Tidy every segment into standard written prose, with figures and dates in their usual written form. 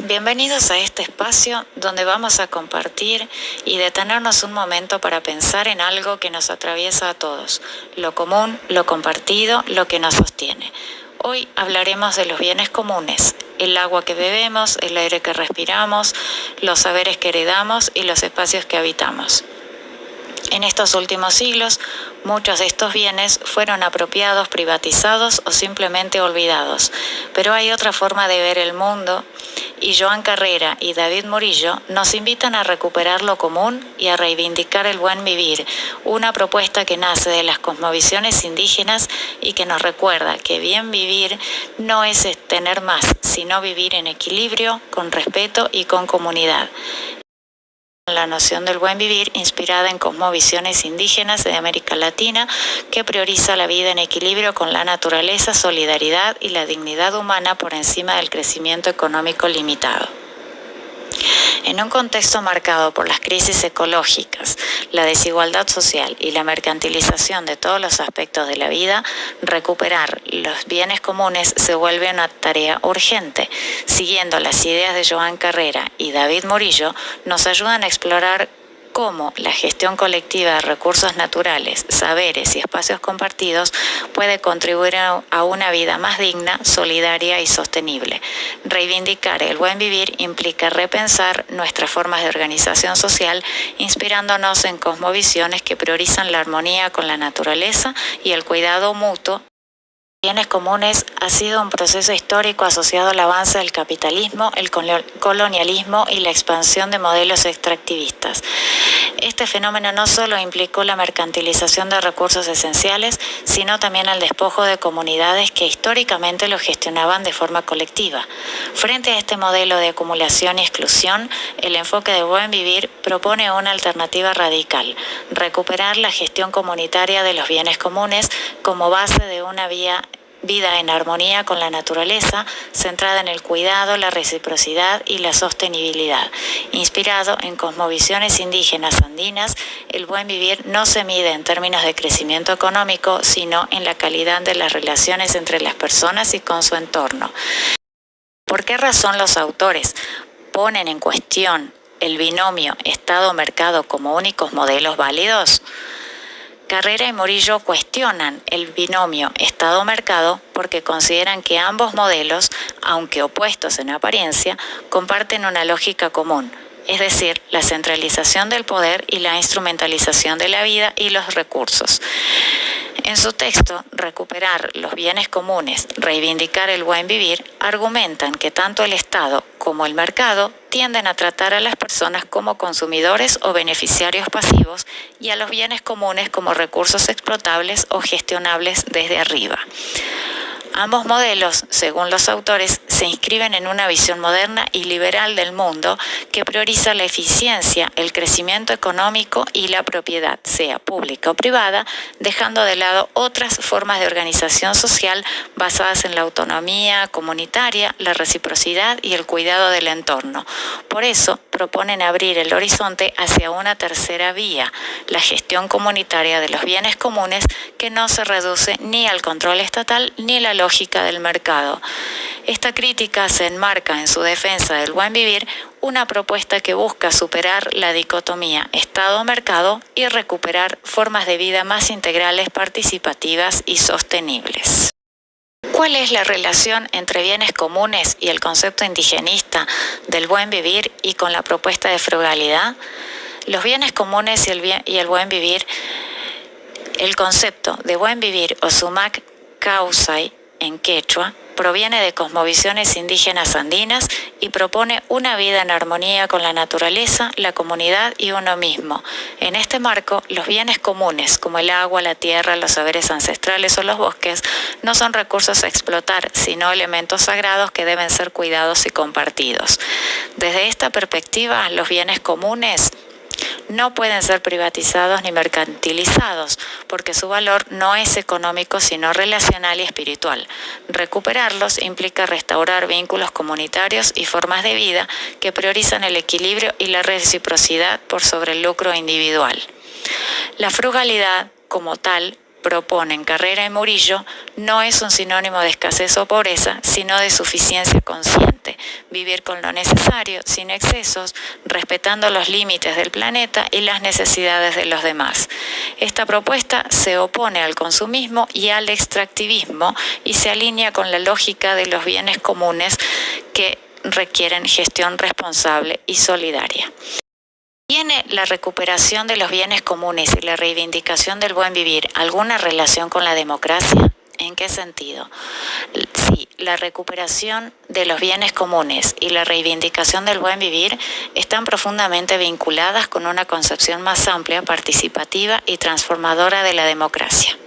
Bienvenidos a este espacio donde vamos a compartir y detenernos un momento para pensar en algo que nos atraviesa a todos, lo común, lo compartido, lo que nos sostiene. Hoy hablaremos de los bienes comunes, el agua que bebemos, el aire que respiramos, los saberes que heredamos y los espacios que habitamos. En estos últimos siglos, muchos de estos bienes fueron apropiados, privatizados o simplemente olvidados. Pero hay otra forma de ver el mundo y Joan Carrera y David Murillo nos invitan a recuperar lo común y a reivindicar el buen vivir, una propuesta que nace de las cosmovisiones indígenas y que nos recuerda que bien vivir no es tener más, sino vivir en equilibrio, con respeto y con comunidad. La noción del buen vivir inspirada en cosmovisiones indígenas de América Latina que prioriza la vida en equilibrio con la naturaleza, solidaridad y la dignidad humana por encima del crecimiento económico limitado. En un contexto marcado por las crisis ecológicas, la desigualdad social y la mercantilización de todos los aspectos de la vida, recuperar los bienes comunes se vuelve una tarea urgente. Siguiendo las ideas de Joan Carrera y David Murillo, nos ayudan a explorar cómo la gestión colectiva de recursos naturales, saberes y espacios compartidos puede contribuir a una vida más digna, solidaria y sostenible. Reivindicar el buen vivir implica repensar nuestras formas de organización social, inspirándonos en cosmovisiones que priorizan la armonía con la naturaleza y el cuidado mutuo. Bienes comunes ha sido un proceso histórico asociado al avance del capitalismo, el colonialismo y la expansión de modelos extractivistas. Este fenómeno no solo implicó la mercantilización de recursos esenciales, sino también el despojo de comunidades que históricamente lo gestionaban de forma colectiva. Frente a este modelo de acumulación y exclusión, el enfoque de buen vivir propone una alternativa radical: recuperar la gestión comunitaria de los bienes comunes como base de una vida en armonía con la naturaleza, centrada en el cuidado, la reciprocidad y la sostenibilidad. Inspirado en cosmovisiones indígenas andinas, el buen vivir no se mide en términos de crecimiento económico, sino en la calidad de las relaciones entre las personas y con su entorno. ¿Por qué razón los autores ponen en cuestión el binomio Estado-mercado como únicos modelos válidos? Carrera y Murillo cuestionan el binomio Estado-mercado porque consideran que ambos modelos, aunque opuestos en apariencia, comparten una lógica común, es decir, la centralización del poder y la instrumentalización de la vida y los recursos. En su texto, Recuperar los bienes comunes, reivindicar el buen vivir, argumentan que tanto el Estado como el mercado tienden a tratar a las personas como consumidores o beneficiarios pasivos y a los bienes comunes como recursos explotables o gestionables desde arriba. Ambos modelos, según los autores, se inscriben en una visión moderna y liberal del mundo que prioriza la eficiencia, el crecimiento económico y la propiedad, sea pública o privada, dejando de lado otras formas de organización social basadas en la autonomía comunitaria, la reciprocidad y el cuidado del entorno. Por eso, proponen abrir el horizonte hacia una tercera vía, la gestión comunitaria de los bienes comunes, que no se reduce ni al control estatal ni a la lógica del mercado. Esta crítica se enmarca en su defensa del buen vivir, una propuesta que busca superar la dicotomía Estado-mercado y recuperar formas de vida más integrales, participativas y sostenibles. ¿Cuál es la relación entre bienes comunes y el concepto indigenista del buen vivir y con la propuesta de frugalidad? Los bienes comunes y el buen vivir. El concepto de buen vivir o sumac causai en quechua proviene de cosmovisiones indígenas andinas y propone una vida en armonía con la naturaleza, la comunidad y uno mismo. En este marco, los bienes comunes, como el agua, la tierra, los saberes ancestrales o los bosques, no son recursos a explotar, sino elementos sagrados que deben ser cuidados y compartidos. Desde esta perspectiva, los bienes comunes no pueden ser privatizados ni mercantilizados, porque su valor no es económico, sino relacional y espiritual. Recuperarlos implica restaurar vínculos comunitarios y formas de vida que priorizan el equilibrio y la reciprocidad por sobre el lucro individual. La frugalidad, como tal, proponen Carrera y Murillo no es un sinónimo de escasez o pobreza, sino de suficiencia consciente, vivir con lo necesario, sin excesos, respetando los límites del planeta y las necesidades de los demás. Esta propuesta se opone al consumismo y al extractivismo y se alinea con la lógica de los bienes comunes que requieren gestión responsable y solidaria. ¿Tiene la recuperación de los bienes comunes y la reivindicación del buen vivir alguna relación con la democracia? ¿En qué sentido? Sí, la recuperación de los bienes comunes y la reivindicación del buen vivir están profundamente vinculadas con una concepción más amplia, participativa y transformadora de la democracia.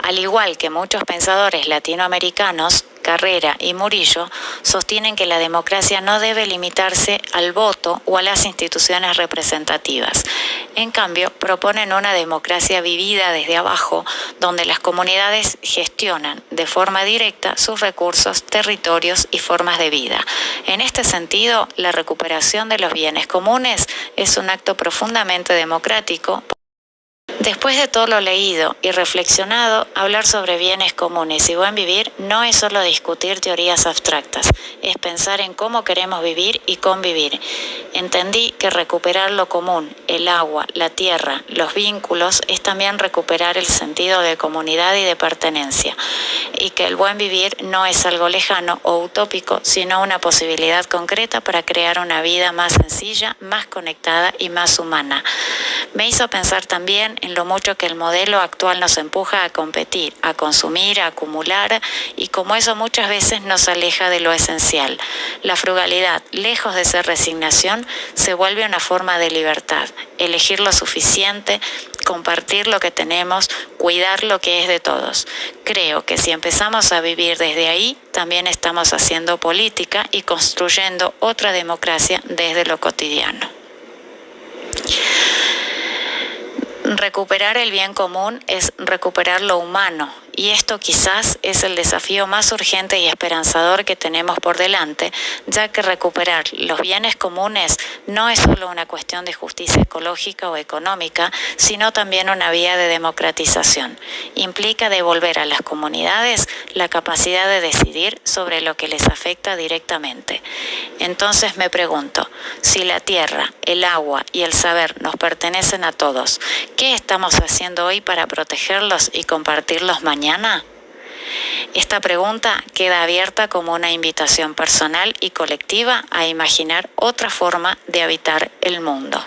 Al igual que muchos pensadores latinoamericanos, Carrera y Murillo sostienen que la democracia no debe limitarse al voto o a las instituciones representativas. En cambio, proponen una democracia vivida desde abajo, donde las comunidades gestionan de forma directa sus recursos, territorios y formas de vida. En este sentido, la recuperación de los bienes comunes es un acto profundamente democrático. Después de todo lo leído y reflexionado, hablar sobre bienes comunes y buen vivir no es solo discutir teorías abstractas, es pensar en cómo queremos vivir y convivir. Entendí que recuperar lo común, el agua, la tierra, los vínculos, es también recuperar el sentido de comunidad y de pertenencia, y que el buen vivir no es algo lejano o utópico, sino una posibilidad concreta para crear una vida más sencilla, más conectada y más humana. Me hizo pensar también en lo mucho que el modelo actual nos empuja a competir, a consumir, a acumular, y como eso muchas veces nos aleja de lo esencial. La frugalidad, lejos de ser resignación, se vuelve una forma de libertad. Elegir lo suficiente, compartir lo que tenemos, cuidar lo que es de todos. Creo que si empezamos a vivir desde ahí, también estamos haciendo política y construyendo otra democracia desde lo cotidiano. Recuperar el bien común es recuperar lo humano, y esto quizás es el desafío más urgente y esperanzador que tenemos por delante, ya que recuperar los bienes comunes no es solo una cuestión de justicia ecológica o económica, sino también una vía de democratización. Implica devolver a las comunidades la capacidad de decidir sobre lo que les afecta directamente. Entonces me pregunto, si la tierra, el agua y el saber nos pertenecen a todos, ¿qué estamos haciendo hoy para protegerlos y compartirlos mañana? Esta pregunta queda abierta como una invitación personal y colectiva a imaginar otra forma de habitar el mundo.